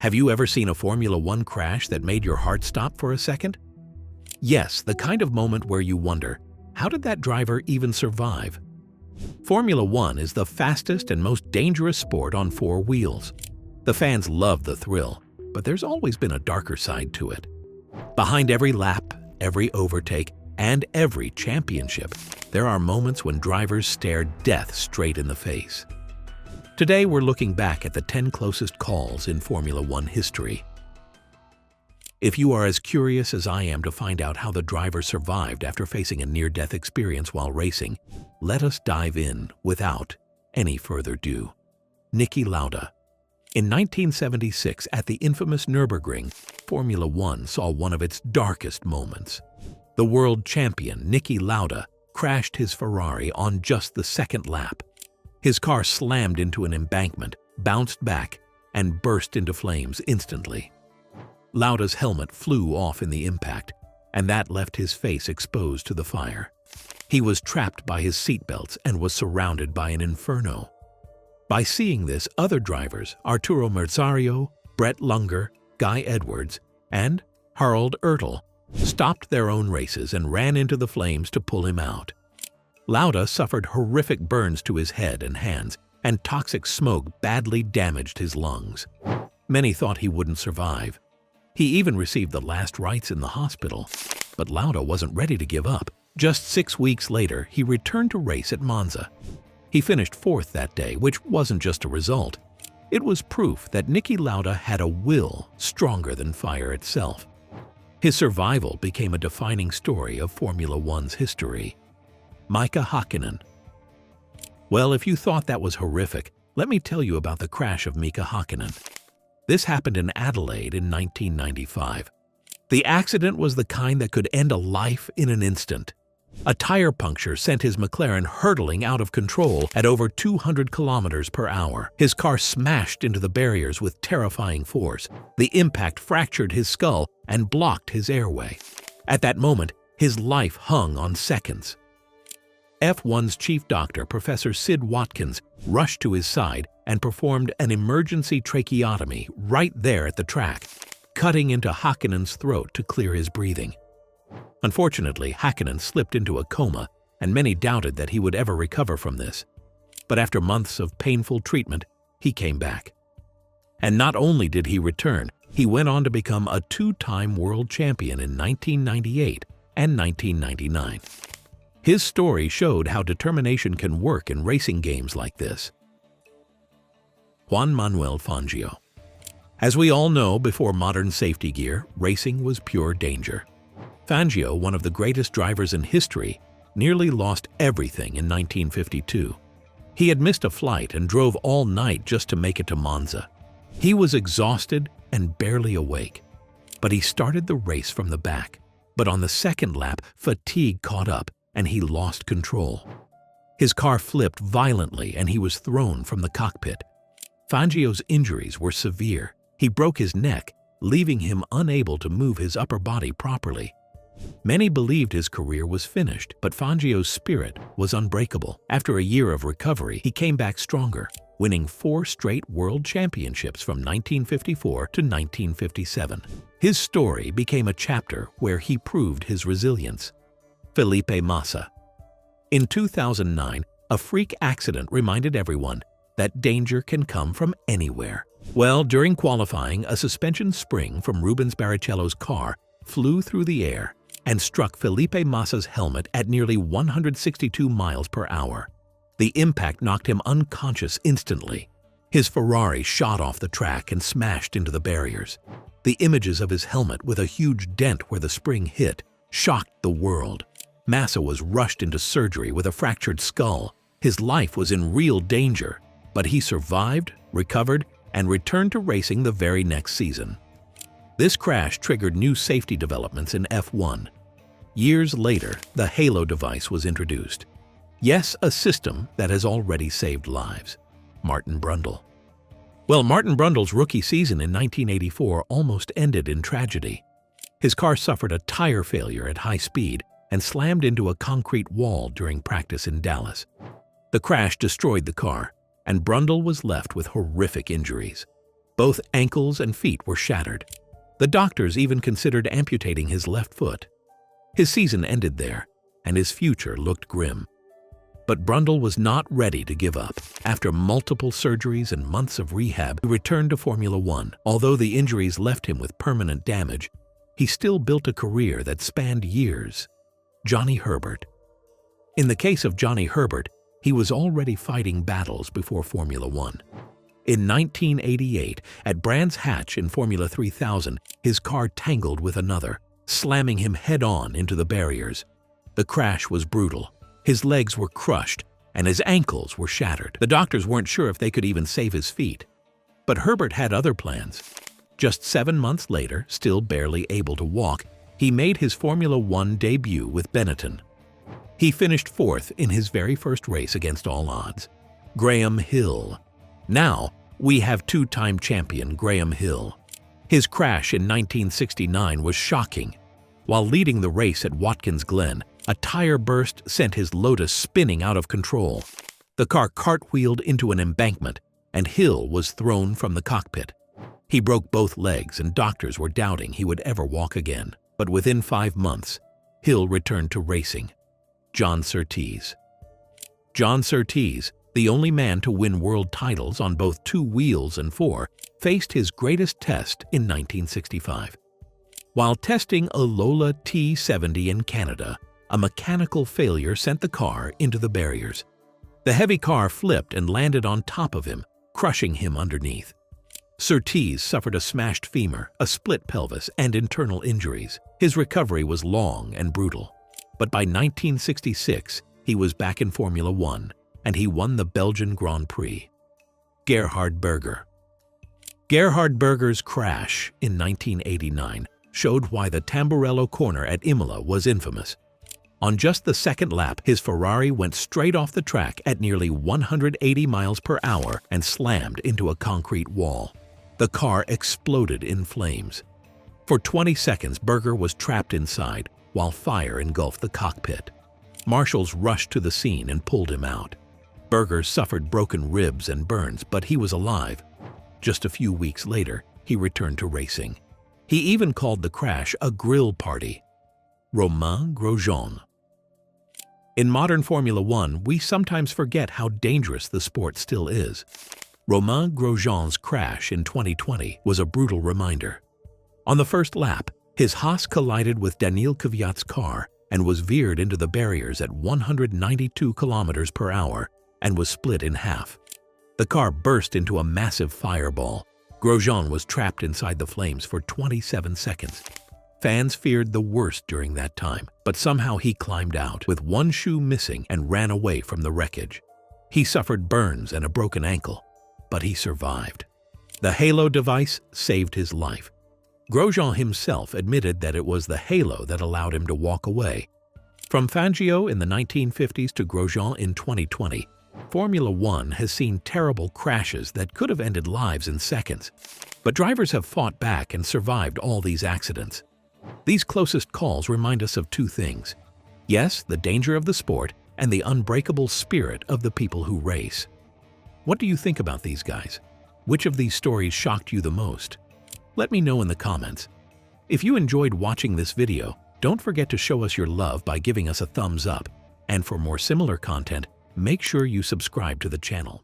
Have you ever seen a Formula One crash that made your heart stop for a second? Yes, the kind of moment where you wonder, how did that driver even survive? Formula One is the fastest and most dangerous sport on four wheels. The fans love the thrill, but there's always been a darker side to it. Behind every lap, every overtake, and every championship, there are moments when drivers stare death straight in the face. Today, we're looking back at the 10 closest calls in Formula One history. If you are as curious as I am to find out how the driver survived after facing a near-death experience while racing, let us dive in without any further ado. Niki Lauda. In 1976, at the infamous Nürburgring, Formula One saw one of its darkest moments. The world champion, Niki Lauda, crashed his Ferrari on just the second lap. His car slammed into an embankment, bounced back, and burst into flames instantly. Lauda's helmet flew off in the impact, and that left his face exposed to the fire. He was trapped by his seatbelts and was surrounded by an inferno. By seeing this, other drivers, Arturo Merzario, Brett Lunger, Guy Edwards, and Harald Ertl, stopped their own races and ran into the flames to pull him out. Lauda suffered horrific burns to his head and hands, and toxic smoke badly damaged his lungs. Many thought he wouldn't survive. He even received the last rites in the hospital. But Lauda wasn't ready to give up. Just 6 weeks later, he returned to race at Monza. He finished fourth that day, which wasn't just a result. It was proof that Niki Lauda had a will stronger than fire itself. His survival became a defining story of Formula One's history. Mika Häkkinen. Well, if you thought that was horrific, let me tell you about the crash of Mika Häkkinen. This happened in Adelaide in 1995. The accident was the kind that could end a life in an instant. A tire puncture sent his McLaren hurtling out of control at over 200 kilometers per hour. His car smashed into the barriers with terrifying force. The impact fractured his skull and blocked his airway. At that moment, his life hung on seconds. F1's chief doctor, Professor Sid Watkins, rushed to his side and performed an emergency tracheotomy right there at the track, cutting into Häkkinen's throat to clear his breathing. Unfortunately, Häkkinen slipped into a coma, and many doubted that he would ever recover from this. But after months of painful treatment, he came back. And not only did he return, he went on to become a two-time world champion in 1998 and 1999. His story showed how determination can work in racing games like this. Juan Manuel Fangio. As we all know, before modern safety gear, racing was pure danger. Fangio, one of the greatest drivers in history, nearly lost everything in 1952. He had missed a flight and drove all night just to make it to Monza. He was exhausted and barely awake. But he started the race from the back. But on the second lap, fatigue caught up, and he lost control. His car flipped violently and he was thrown from the cockpit. Fangio's injuries were severe. He broke his neck, leaving him unable to move his upper body properly. Many believed his career was finished, but Fangio's spirit was unbreakable. After a year of recovery, he came back stronger, winning 4 straight world championships from 1954 to 1957. His story became a chapter where he proved his resilience. Felipe Massa. In 2009, a freak accident reminded everyone that danger can come from anywhere. Well, during qualifying, a suspension spring from Rubens Barrichello's car flew through the air and struck Felipe Massa's helmet at nearly 162 miles per hour. The impact knocked him unconscious instantly. His Ferrari shot off the track and smashed into the barriers. The images of his helmet with a huge dent where the spring hit shocked the world. Massa was rushed into surgery with a fractured skull. His life was in real danger, but he survived, recovered, and returned to racing the very next season. This crash triggered new safety developments in F1. Years later, the Halo device was introduced. Yes, a system that has already saved lives. Martin Brundle. Well, Martin Brundle's rookie season in 1984 almost ended in tragedy. His car suffered a tire failure at high speed and slammed into a concrete wall during practice in Dallas. The crash destroyed the car, and Brundle was left with horrific injuries. Both ankles and feet were shattered. The doctors even considered amputating his left foot. His season ended there, and his future looked grim. But Brundle was not ready to give up. After multiple surgeries and months of rehab, he returned to Formula One. Although the injuries left him with permanent damage, he still built a career that spanned years. Johnny Herbert. In the case of Johnny Herbert, he was already fighting battles before Formula One. In 1988, at Brands Hatch in Formula 3000, his car tangled with another, slamming him head-on into the barriers. The crash was brutal. His legs were crushed, and his ankles were shattered. The doctors weren't sure if they could even save his feet. But Herbert had other plans. Just 7 months later, still barely able to walk, he made his Formula One debut with Benetton. He finished fourth in his very first race against all odds. Graham Hill. Now, we have two-time champion Graham Hill. His crash in 1969 was shocking. While leading the race at Watkins Glen, a tire burst sent his Lotus spinning out of control. The car cartwheeled into an embankment, and Hill was thrown from the cockpit. He broke both legs, and doctors were doubting he would ever walk again. But within 5 months, Hill returned to racing. John Surtees. John Surtees, the only man to win world titles on both 2 wheels and 4, faced his greatest test in 1965. While testing a Lola T70 in Canada, a mechanical failure sent the car into the barriers. The heavy car flipped and landed on top of him, crushing him underneath. Surtees suffered a smashed femur, a split pelvis, and internal injuries. His recovery was long and brutal. But by 1966, he was back in Formula One, and he won the Belgian Grand Prix. Gerhard Berger. Gerhard Berger's crash in 1989 showed why the Tamburello corner at Imola was infamous. On just the second lap, his Ferrari went straight off the track at nearly 180 miles per hour and slammed into a concrete wall. The car exploded in flames. For 20 seconds, Berger was trapped inside, while fire engulfed the cockpit. Marshals rushed to the scene and pulled him out. Berger suffered broken ribs and burns, but he was alive. Just a few weeks later, he returned to racing. He even called the crash a grill party. Romain Grosjean. In modern Formula One, we sometimes forget how dangerous the sport still is. Romain Grosjean's crash in 2020 was a brutal reminder. On the first lap, his Haas collided with Daniil Kvyat's car and was veered into the barriers at 192 kilometers per hour and was split in half. The car burst into a massive fireball. Grosjean was trapped inside the flames for 27 seconds. Fans feared the worst during that time, but somehow he climbed out with one shoe missing and ran away from the wreckage. He suffered burns and a broken ankle, but he survived. The halo device saved his life. Grosjean himself admitted that it was the halo that allowed him to walk away. From Fangio in the 1950s to Grosjean in 2020, Formula One has seen terrible crashes that could have ended lives in seconds. But drivers have fought back and survived all these accidents. These closest calls remind us of 2 things. Yes, the danger of the sport and the unbreakable spirit of the people who race. What do you think about these guys? Which of these stories shocked you the most? Let me know in the comments. If you enjoyed watching this video, don't forget to show us your love by giving us a thumbs up. And for more similar content, make sure you subscribe to the channel.